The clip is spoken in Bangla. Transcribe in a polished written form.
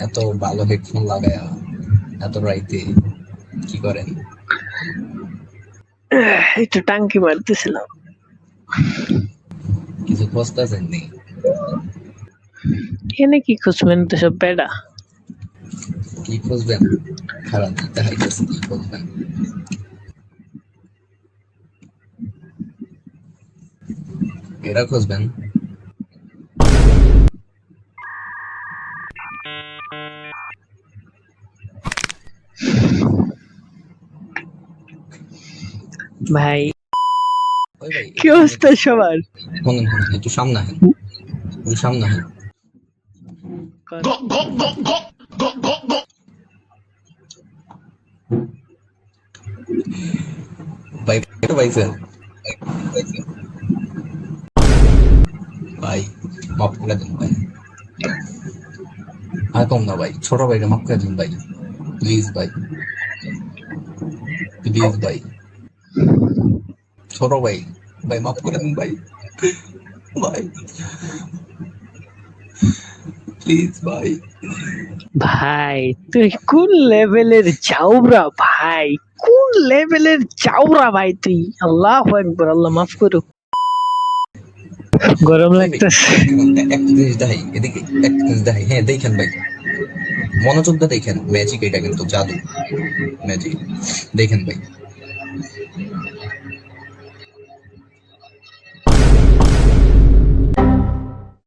এত ভালো হেডফোন লাগায়া এত রাইতে কি করেন? একটু টাঙ্কি মারতেছিলাম। কিছু খুঁজতেছেন নি? এনে কি খুঁজবেন তো সব বেড়া। কি খুঁজবেন? খারাপ দেখাইতেছে, কি খুঁজবেন? এরা খুঁজবেন? ভাই ওই ভাই কি অবস্থা সবার? শুনুন শুনুন, একটু সামনে আসেন, একটু সামনে আসেন। ভাই পাইছেন? ভাই মাফ করে দেন ভাই, আর কম না ভাই, ছোট ভাইটা মাফ করে দিন ভাই, প্লিজ ভাই, প্লিজ ভাই, ছোট ভাই, ভাই মাফ করে দিন ভাই, ভাই প্লিজ ভাই। ভাই তুই কোন লেভেলের চাউরা ভাই, কোন লেভেলের চাউরা ভাই তুই। আল্লাহু আকবার, আল্লাহ মাফ করুক। গরম লাগতেছে। একটা জিনিস দেখাই এদিকে, একটা জিনিস দেখাই, হ্যাঁ দেখেন ভাই, মনোযোগ দিয়ে দেখেন, ম্যাজিক এটা কিন্তু জাদু, ম্যাজিক দেখেন ভাই।